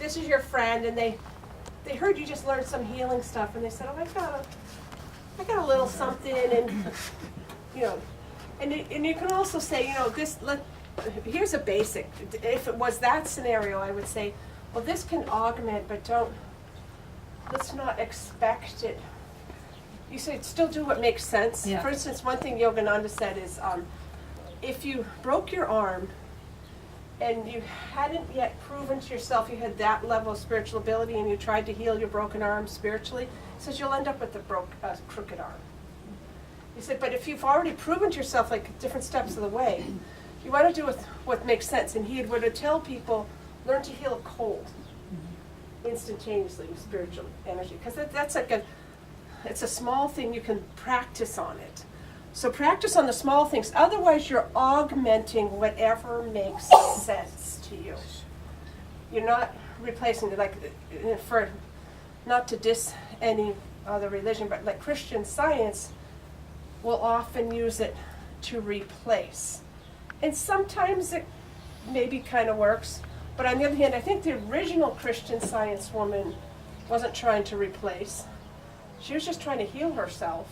this is your friend, and they heard you just learned some healing stuff, and they said, oh, I got a little something, and and you can also say, here's a basic. If it was that scenario, I would say, well, this can augment, but let's not expect it. You say still do what makes sense. Yeah. For instance, one thing Yogananda said is, if you broke your arm and you hadn't yet proven to yourself you had that level of spiritual ability, and you tried to heal your broken arm spiritually, he says you'll end up with a crooked arm. He said, but if you've already proven to yourself, like different steps of the way, you want to do what makes sense. And he would tell people, learn to heal a cold instantaneously with spiritual energy, because that's like it's a small thing. You can practice on it. So practice on the small things. Otherwise, you're augmenting whatever makes sense to you. You're not replacing it. Like, for not to diss any other religion, but like Christian Science will often use it to replace. And sometimes it maybe kind of works. But on the other hand, I think the original Christian Science woman wasn't trying to replace. She was just trying to heal herself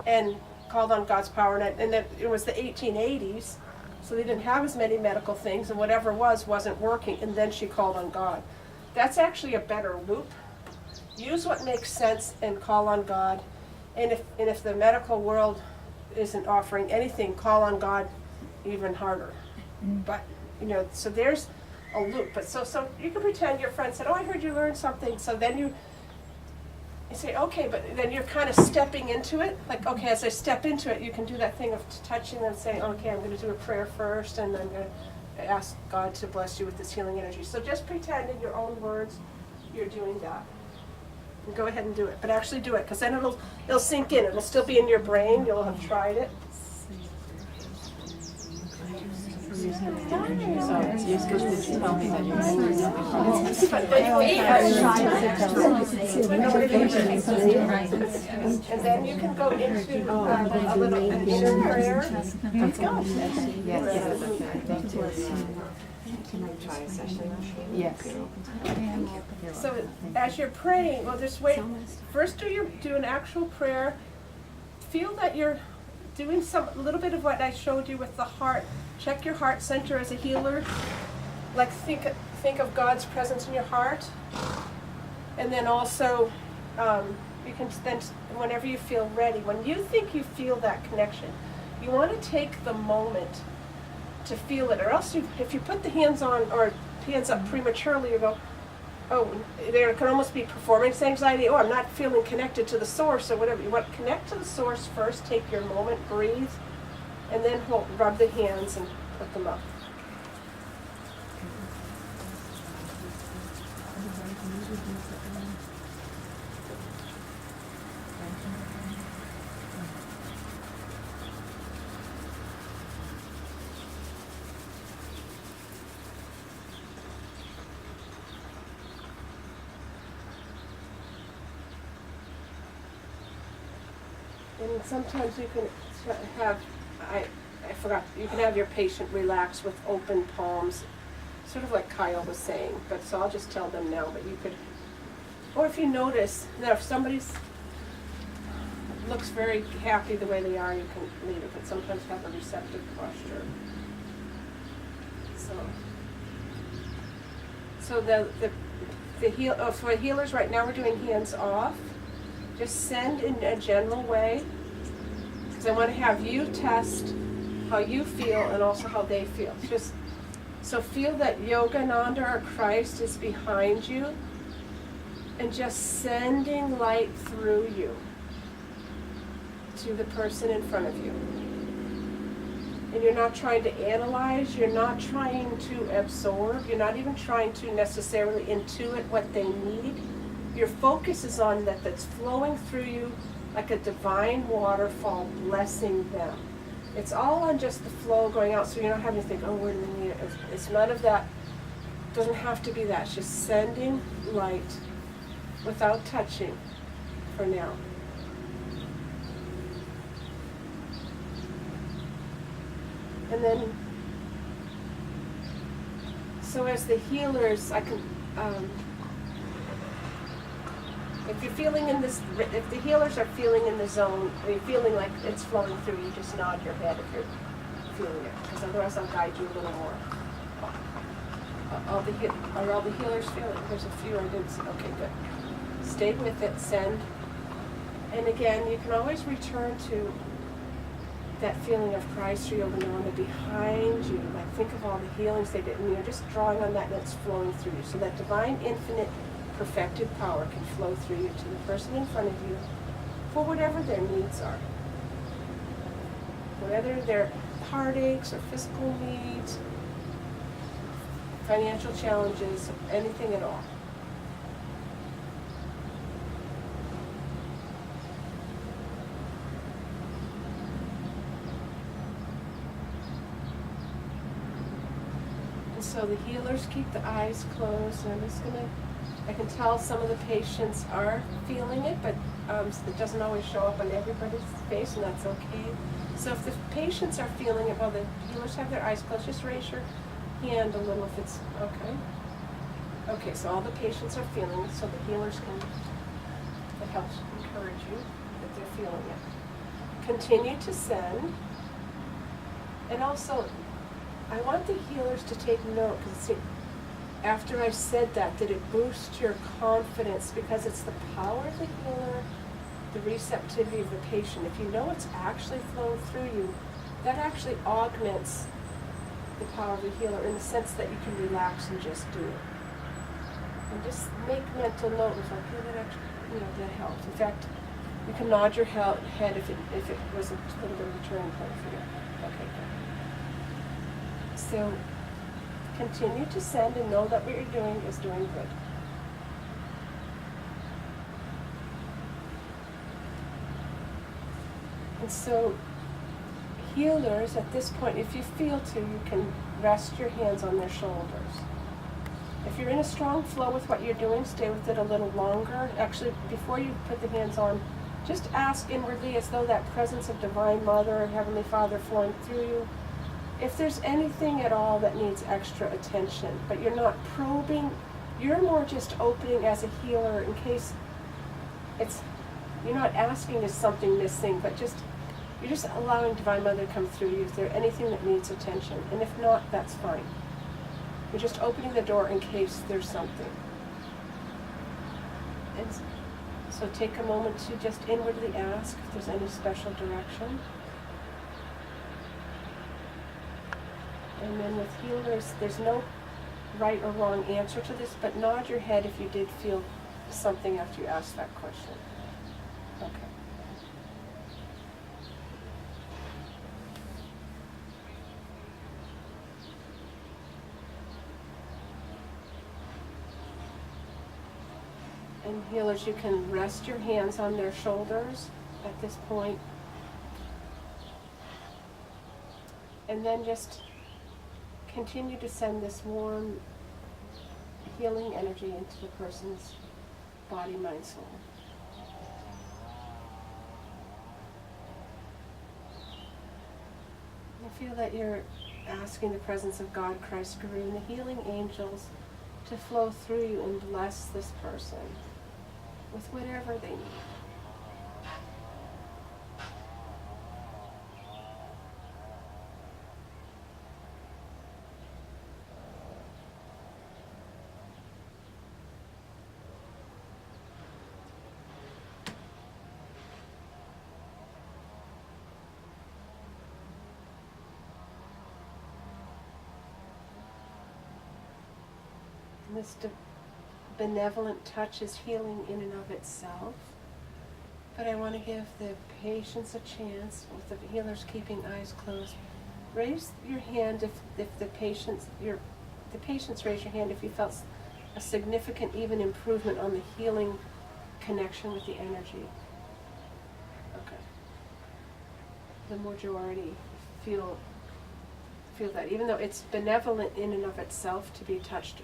and called on God's power. And it was the 1880s, so they didn't have as many medical things, and whatever wasn't working, and then she called on God. That's actually a better loop. Use what makes sense and call on God. And if the medical world isn't offering anything, call on God even harder. But, so there's a loop. But so you can pretend your friend said, oh, I heard you learned something. So then you say, okay, but then you're kind of stepping into it. Like, okay, as I step into it, you can do that thing of touching and saying, okay, I'm going to do a prayer first, and I'm going to ask God to bless you with this healing energy. So just pretend in your own words you're doing that. And go ahead and do it. But actually do it, because then it'll sink in. It'll still be in your brain. You'll have tried it. So you're supposed to tell me that you're going to do and then you can go into a little inner prayer. Let's go. Yes. Thank you. Can I try a session? Yes. So as you're praying, well, just wait. First, do an actual prayer. Feel that you're doing a little bit of what I showed you with the heart. Check your heart center as a healer. Like think of God's presence in your heart, and then also you can then, whenever you feel ready, when you think you feel that connection, you want to take the moment to feel it, or else if you put the hands on or hands up prematurely, you go, oh, there can almost be performance anxiety. Oh, I'm not feeling connected to the source or whatever. You want to connect to the source first, take your moment, breathe, and then rub the hands and put them up. And sometimes you can have, I forgot, you can have your patient relax with open palms, sort of like Kyle was saying, but so I'll just tell them now, but you could, or if you notice that if somebody's looks very happy the way they are, you can leave it, but sometimes have a receptive posture. So for healers right now we're doing hands off. Just send in a general way, because I want to have you test how you feel and also how they feel. So feel that Yogananda or Christ is behind you and just sending light through you to the person in front of you. And you're not trying to analyze, you're not trying to absorb, you're not even trying to necessarily intuit what they need. Your focus is on that's flowing through you like a divine waterfall, blessing them. It's all on just the flow going out, so you're not having to think, oh, where do we need it? It's none of that. It doesn't have to be that. It's just sending light without touching for now. And then, so as the healers, if you're feeling in this, if the healers are feeling in the zone, or you're feeling like it's flowing through, you just nod your head if you're feeling it, because otherwise I'll guide you a little more. Are all the healers feeling? There's a few I didn't see. Okay, good. Stay with it, send. And again, you can always return to that feeling of Christ or Yogananda behind you. Like think of all the healings they did, and you're just drawing on that and it's flowing through you. So that divine, infinite, perfected power can flow through you to the person in front of you for whatever their needs are. Whether they're heartaches or physical needs, financial challenges, anything at all. And so the healers keep the eyes closed, and I'm just going to, I can tell some of the patients are feeling it, but it doesn't always show up on everybody's face, and that's okay. So if the patients are feeling it while the healers have their eyes closed, just raise your hand a little if it's okay. Okay, so all the patients are feeling it, so the healers can, it helps encourage you that they're feeling it. Continue to send. And also, I want the healers to take note, because after I said that it boosts your confidence, because it's the power of the healer, the receptivity of the patient. If you know it's actually flowing through you, that actually augments the power of the healer in the sense that you can relax and just do it. And just make mental note of like, yeah, that actually, that helps. In fact, you can nod your head if it was a little bit of a turning point for you. Okay, good. So continue to send and know that what you're doing is doing good. And so healers, at this point, if you feel to, you can rest your hands on their shoulders. If you're in a strong flow with what you're doing, stay with it a little longer. Actually, before you put the hands on, just ask inwardly, as though that presence of Divine Mother or Heavenly Father flowing through you, if there's anything at all that needs extra attention. But you're not probing, you're more just opening as a healer in case you're not asking is something missing, but you're just allowing Divine Mother to come through you. Is there anything that needs attention? And if not, that's fine. You're just opening the door in case there's something. And so take a moment to just inwardly ask if there's any special direction. And then with healers, there's no right or wrong answer to this, but nod your head if you did feel something after you asked that question. Okay. And healers, you can rest your hands on their shoulders at this point. And then just continue to send this warm, healing energy into the person's body, mind, soul. And feel that you're asking the presence of God, Christ, Guru, and the healing angels to flow through you and bless this person with whatever they need. And this benevolent touch is healing in and of itself. But I want to give the patients a chance, with the healers keeping eyes closed. Raise your hand if the patients raise your hand if you felt a significant even improvement on the healing connection with the energy. Okay. The majority feel that, even though it's benevolent in and of itself to be touched,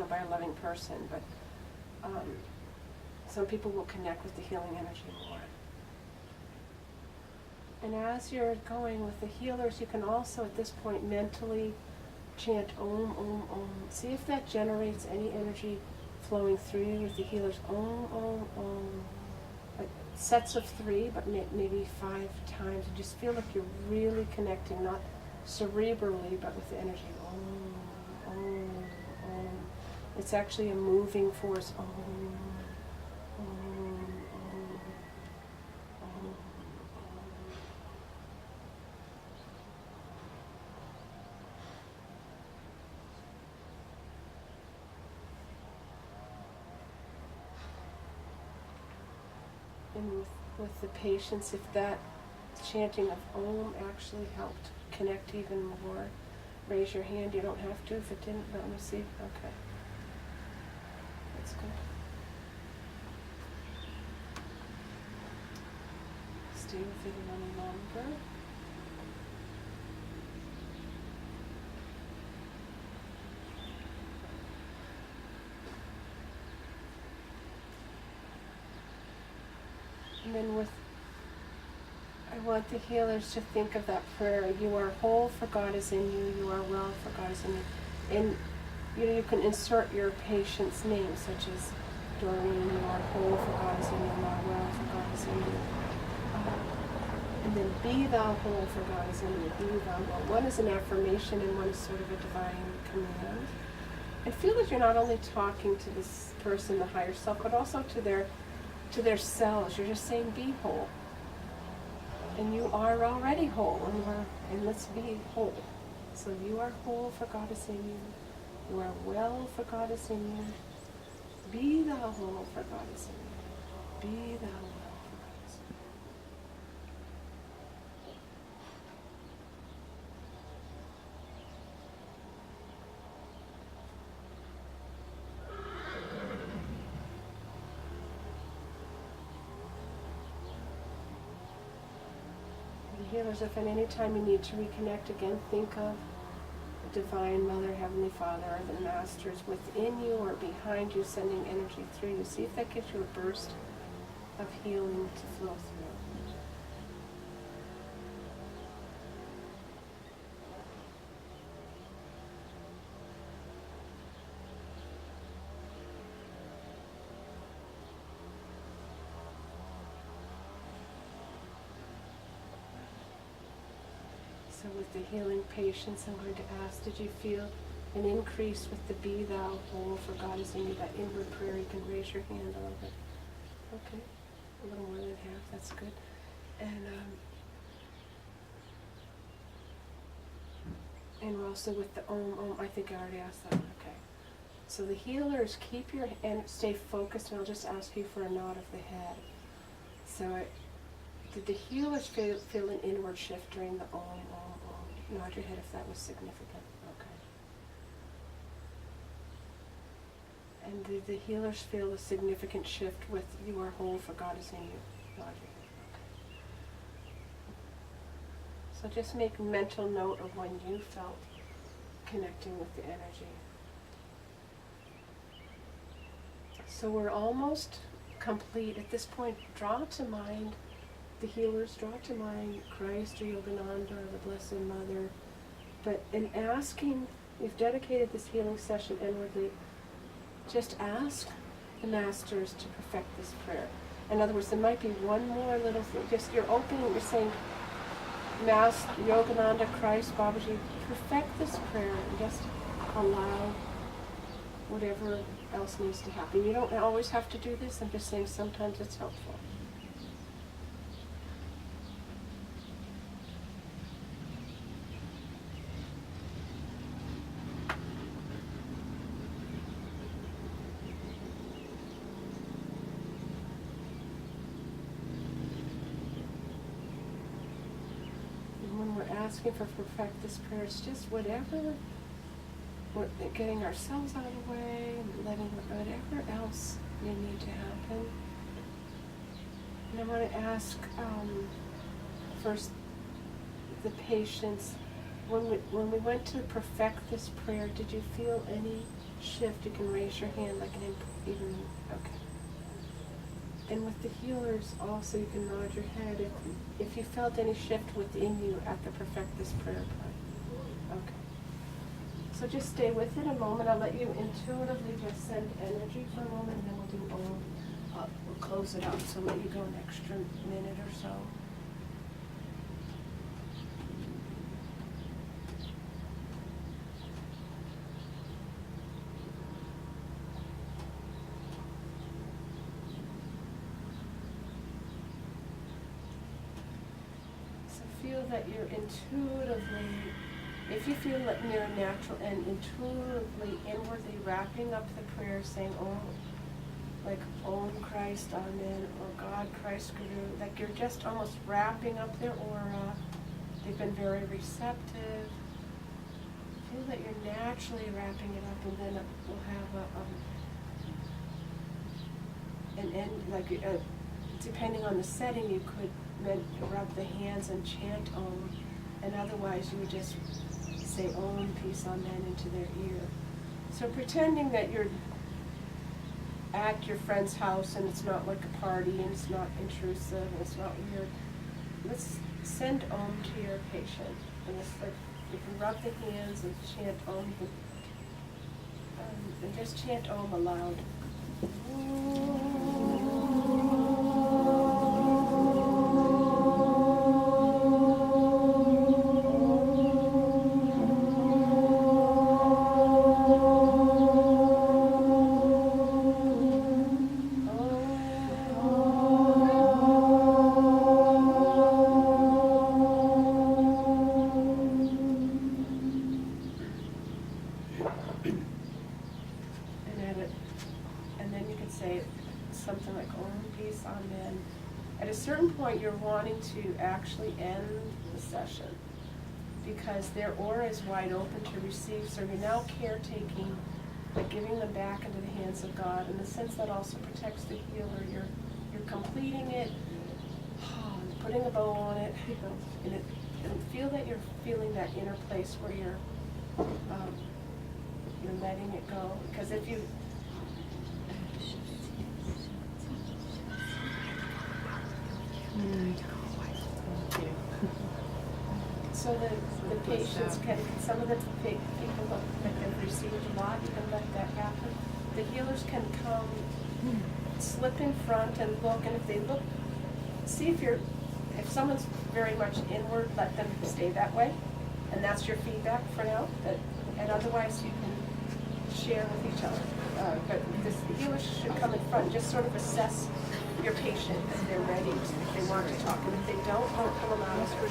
by a loving person, but some people will connect with the healing energy more. And as you're going with the healers, you can also at this point mentally chant Om, Om, Om. See if that generates any energy flowing through you with the healers. Om, Om, Om. Like sets of 3, but maybe 5 times. And just feel like you're really connecting, not cerebrally, but with the energy. Om, Om, Om. It's actually a moving force. Om, Om, Om, Om, Om. And with the patients, if that chanting of Om actually helped connect even more, raise your hand. You don't have to if it didn't. Let me see. Okay. That's good. Stay with it a little longer. And then I want the healers to think of that prayer. You are whole, for God is in you. You are well, for God is in you. And you can insert your patient's name, such as Doreen. You are whole, for God is in you. You are well, for God is in you. And then be thou whole, for God is in you. Be thou well. One is an affirmation, and one is sort of a divine command. And feel that you're not only talking to this person, the higher self, but also to their selves. You're just saying, be whole. And you are already whole, and let's be whole. So you are whole, for God is in you. You are well, for God is in you. Be thou whole, for God is in you. Be thou well, for God is in you. Healers, if at any time you need to reconnect again, think of the Divine Mother, Heavenly Father, or the Masters within you or behind you, sending energy through you. See if that gives you a burst of healing to flow through. So with the healing patients, I'm going to ask, did you feel an increase with the be thou whole, for God is in you, that inward prayer? You can raise your hand a little bit. Okay, a little more than half, that's good. And also with the Om, I think I already asked that, okay. So the healers, keep your, and stay focused, and I'll just ask you for a nod of the head. So did the healers feel an inward shift during the Om? Nod your head if that was significant. Okay. And did the healers feel a significant shift with you are whole, for God is in you? Nod your head. Okay. So just make mental note of when you felt connecting with the energy. So we're almost complete. At this point, draw to mind the healers, draw to mind Christ or Yogananda or the Blessed Mother. But in asking, we've dedicated this healing session inwardly, just ask the Masters to perfect this prayer. In other words, there might be one more little thing. Just you're opening, you're saying, Master, Yogananda, Christ, Babaji, perfect this prayer and just allow whatever else needs to happen. You don't always have to do this. I'm just saying sometimes it's helpful. Asking for perfect this prayer, it's just whatever, we're getting ourselves out of the way, letting whatever else may need to happen. And I want to ask first the patients, when we went to perfect this prayer, did you feel any shift? You can raise your hand like an even, okay. And with the healers also, you can nod your head if you felt any shift within you at the perfect this prayer part. Okay. So just stay with it a moment. I'll let you intuitively just send energy for a moment, and then we'll do Om. We'll close it up, so let you go an extra minute or so. So feel that you're intuitively, if you feel that you're natural and intuitively, inwardly wrapping up the prayer, saying Om, like Om Christ, Amen, or God Christ Guru, like you're just almost wrapping up their aura. They've been very receptive. Feel that you're naturally wrapping it up, and then we'll have an end, like depending on the setting, you could rub the hands and chant Om, and otherwise you would just say Om, peace, Amen into their ear. So pretending that you're at your friend's house and it's not like a party and it's not intrusive and it's not weird. Let's send Om to your patient. And it's like, you can rub the hands and chant Om. And just chant Om aloud. And then you could say something like Om, peace, Amen. At a certain point, you're wanting to actually end the session because their aura is wide open to receive. So you're now caretaking, like giving them back into the hands of God. In the sense that also protects the healer. You're completing it, putting a bow on it, and feel that you're feeling that inner place where you're letting it go. Because if you so the patients can, some of the people that have received a lot, you can let that happen. The healers can come, slip in front and look, and if they look, see if someone's very much inward, let them stay that way. And that's your feedback for now. And otherwise you can share with each other. But the healers should come in front, just sort of assess your patient if they're ready, if they want to talk. And if they don't come allow us for